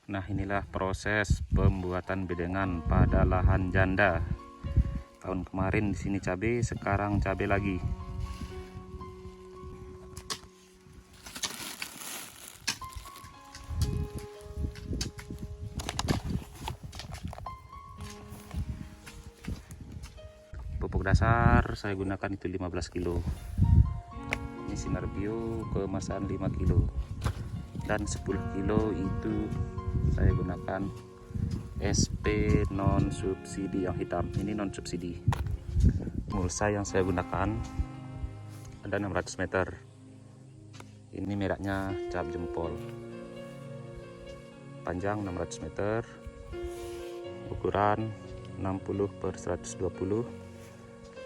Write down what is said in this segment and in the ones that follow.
Nah, inilah proses pembuatan bedengan pada lahan janda. Tahun kemarin di sini cabai, sekarang cabai lagi. Pupuk dasar saya gunakan itu 15 kilo. Ini Sinar Bio kemasan 5 kilo. Dan 10 kilo itu saya gunakan SP non subsidi yang hitam. Ini non subsidi. Mulsa yang saya gunakan ada 600 meter. Ini mereknya cap jempol. Panjang 600 meter. Ukuran 60 per 120.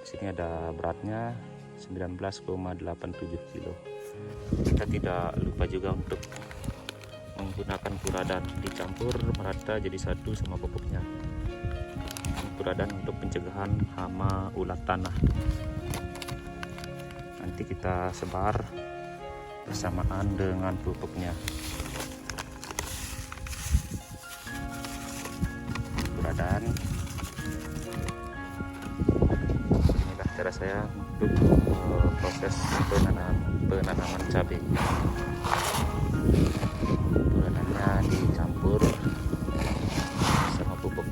Di sini ada beratnya 19,87 kilo. Kita tidak lupa juga untuk menggunakan puradan, dicampur merata jadi satu sama pupuknya. Puradan untuk pencegahan hama ulat tanah. Nanti kita sebar bersamaan dengan pupuknya. Puradan. Inilah cara saya untuk proses penanaman cabai. Puradannya dicampur sama pupuk.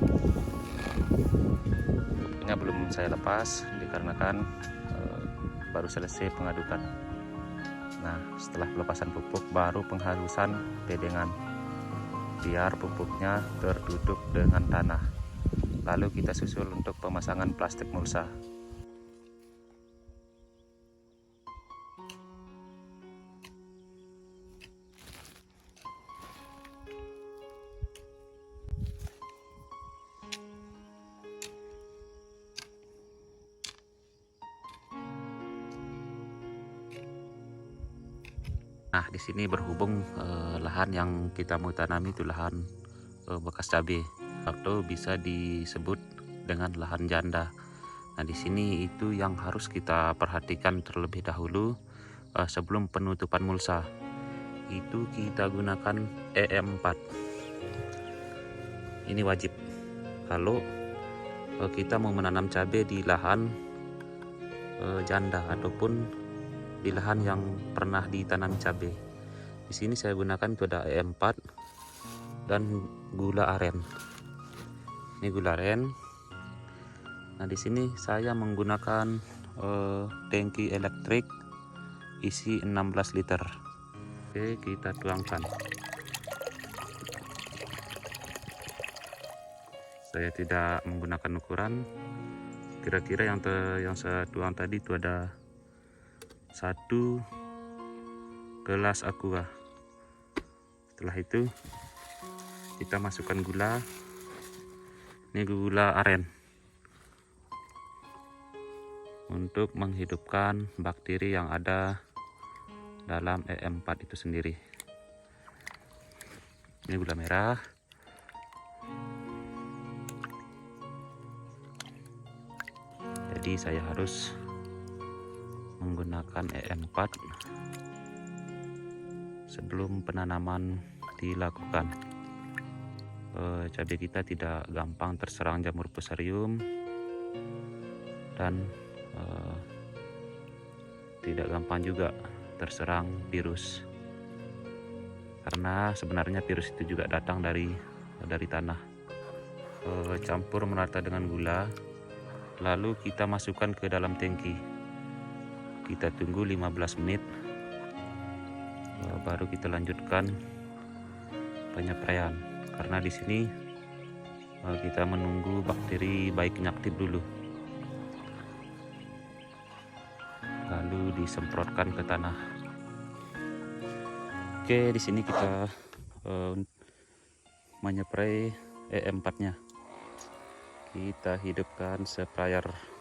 Pupuknya belum saya lepas dikarenakan baru selesai pengadukan. Nah, setelah pelepasan pupuk baru penghalusan bedengan biar pupuknya tertutup dengan tanah. Lalu kita susul untuk pemasangan plastik mulsa. Nah, di sini berhubung lahan yang kita mau tanam itu lahan bekas cabai, atau bisa disebut dengan lahan janda. Nah, di sini itu yang harus kita perhatikan terlebih dahulu sebelum penutupan mulsa. Itu kita gunakan EM4. Ini wajib kalau kita mau menanam cabai di lahan janda ataupun di lahan yang pernah ditanam cabai. Di sini saya gunakan itu ada EM4 dan gula aren. Ini gula aren. Nah, di sini saya menggunakan tangki elektrik isi 16 liter. Oke, kita tuangkan. Saya tidak menggunakan ukuran. Kira-kira yang saya tuang tadi itu ada 1 gelas aqua. Setelah itu kita masukkan gula. Ini gula aren untuk menghidupkan bakteri yang ada dalam EM4 itu sendiri. Ini gula merah. Jadi saya harus menggunakan EM4 sebelum penanaman dilakukan. Cabai kita tidak gampang terserang jamur fusarium dan tidak gampang juga terserang virus, karena sebenarnya virus itu juga datang dari tanah. Campur merata dengan gula, lalu kita masukkan ke dalam tangki. Kita tunggu 15 menit, baru kita lanjutkan penyapraian. Karena di sini kita menunggu bakteri baiknya aktif dulu, lalu disemprotkan ke tanah. Oke, di sini kita menyeprai EM4-nya. Kita hidupkan sprayer.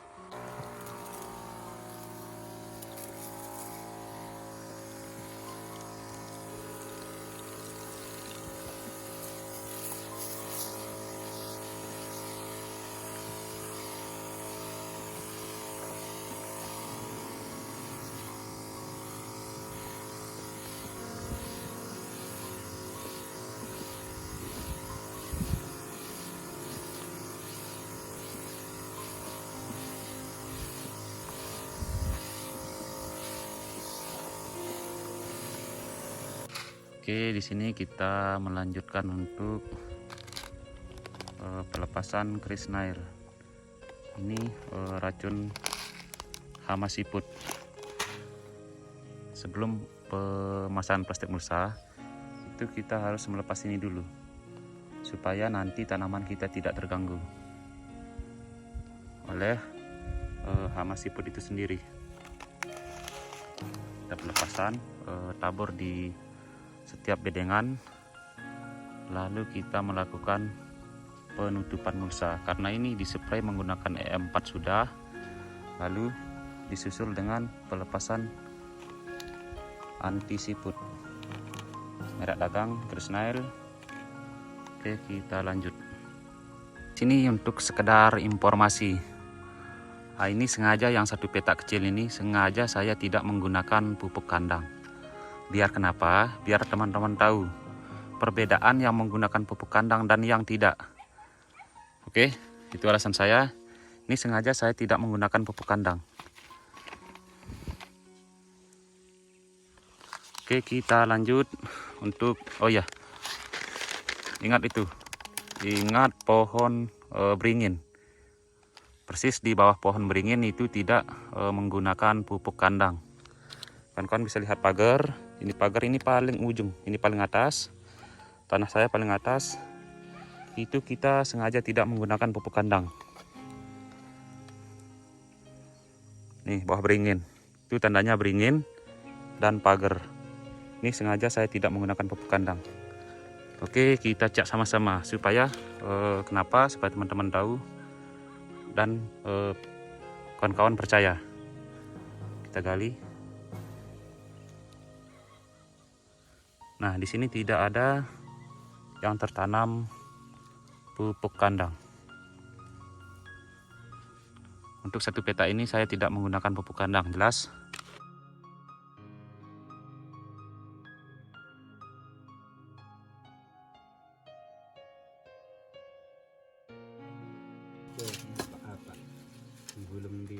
Oke, di sini kita melanjutkan untuk pelepasan Krisnail. Ini racun hama siput. Sebelum pemasangan plastik mulsa, itu kita harus melepas ini dulu, supaya nanti tanaman kita tidak terganggu oleh hama siput itu sendiri. Kita pelepasan, tabur di setiap bedengan, lalu kita melakukan penutupan mulsa. Karena ini dispray menggunakan E4 sudah, lalu disusul dengan pelepasan anti siput merek dagang Krisnail. Oke, kita lanjut. Sini untuk sekedar informasi. Nah, ini sengaja yang satu petak kecil ini sengaja saya tidak menggunakan pupuk kandang. Biar kenapa? Biar teman-teman tahu perbedaan yang menggunakan pupuk kandang dan yang tidak. Oke, itu alasan saya. Ini sengaja saya tidak menggunakan pupuk kandang. Oke, kita lanjut untuk, oh ya, ingat itu, ingat pohon beringin. Persis di bawah pohon beringin itu tidak menggunakan pupuk kandang. Kawan-kawan bisa lihat pagar. Ini pagar ini paling ujung, ini paling atas. Tanah saya paling atas. Itu kita sengaja tidak menggunakan pupuk kandang. Nih, bawah beringin. Itu tandanya beringin dan pagar. Ini sengaja saya tidak menggunakan pupuk kandang. Oke, kita cek sama-sama supaya kenapa? Supaya teman-teman tahu dan kawan-kawan percaya. Kita gali. Nah, di sini tidak ada yang tertanam pupuk kandang. Untuk satu peta ini saya tidak menggunakan pupuk kandang, jelas. Belum di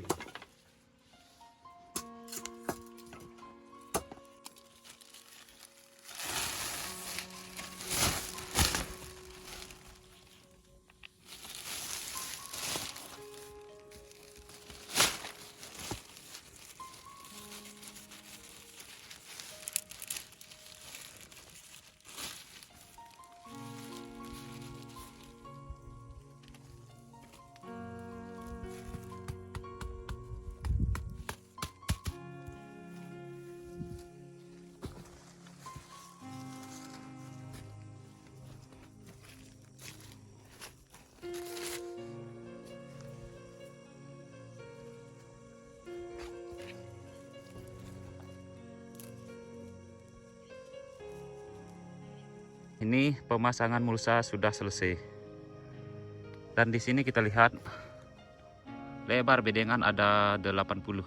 Ini pemasangan mulsa sudah selesai. Dan di sini kita lihat lebar bedengan ada 80.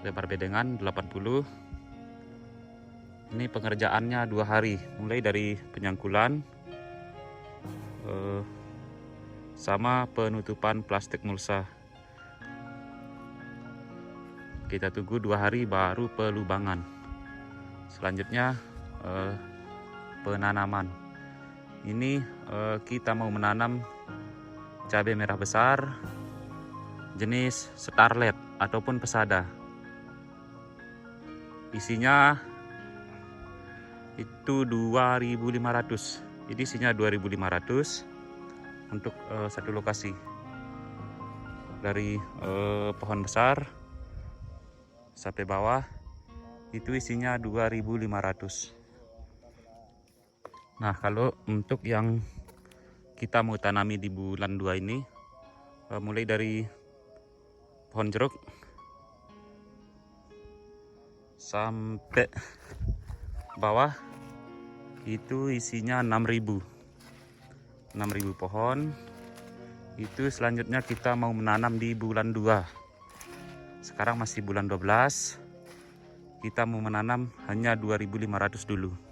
Lebar bedengan 80. Ini pengerjaannya 2 hari, mulai dari penyangkulan sama penutupan plastik mulsa. Kita tunggu 2 hari baru pelubangan. Selanjutnya penanaman. Ini kita mau menanam cabai merah besar jenis Starlet ataupun pesada. Isinya itu 2.500. Jadi isinya 2.500 untuk satu lokasi. Dari pohon besar sampai bawah itu isinya 2.500. Nah, kalau untuk yang kita mau tanami di bulan 2 ini, mulai dari pohon jeruk sampai bawah itu isinya 6.000 pohon. Itu selanjutnya kita mau menanam di bulan 2. Sekarang masih bulan 12. Kita mau menanam hanya 2.500 dulu.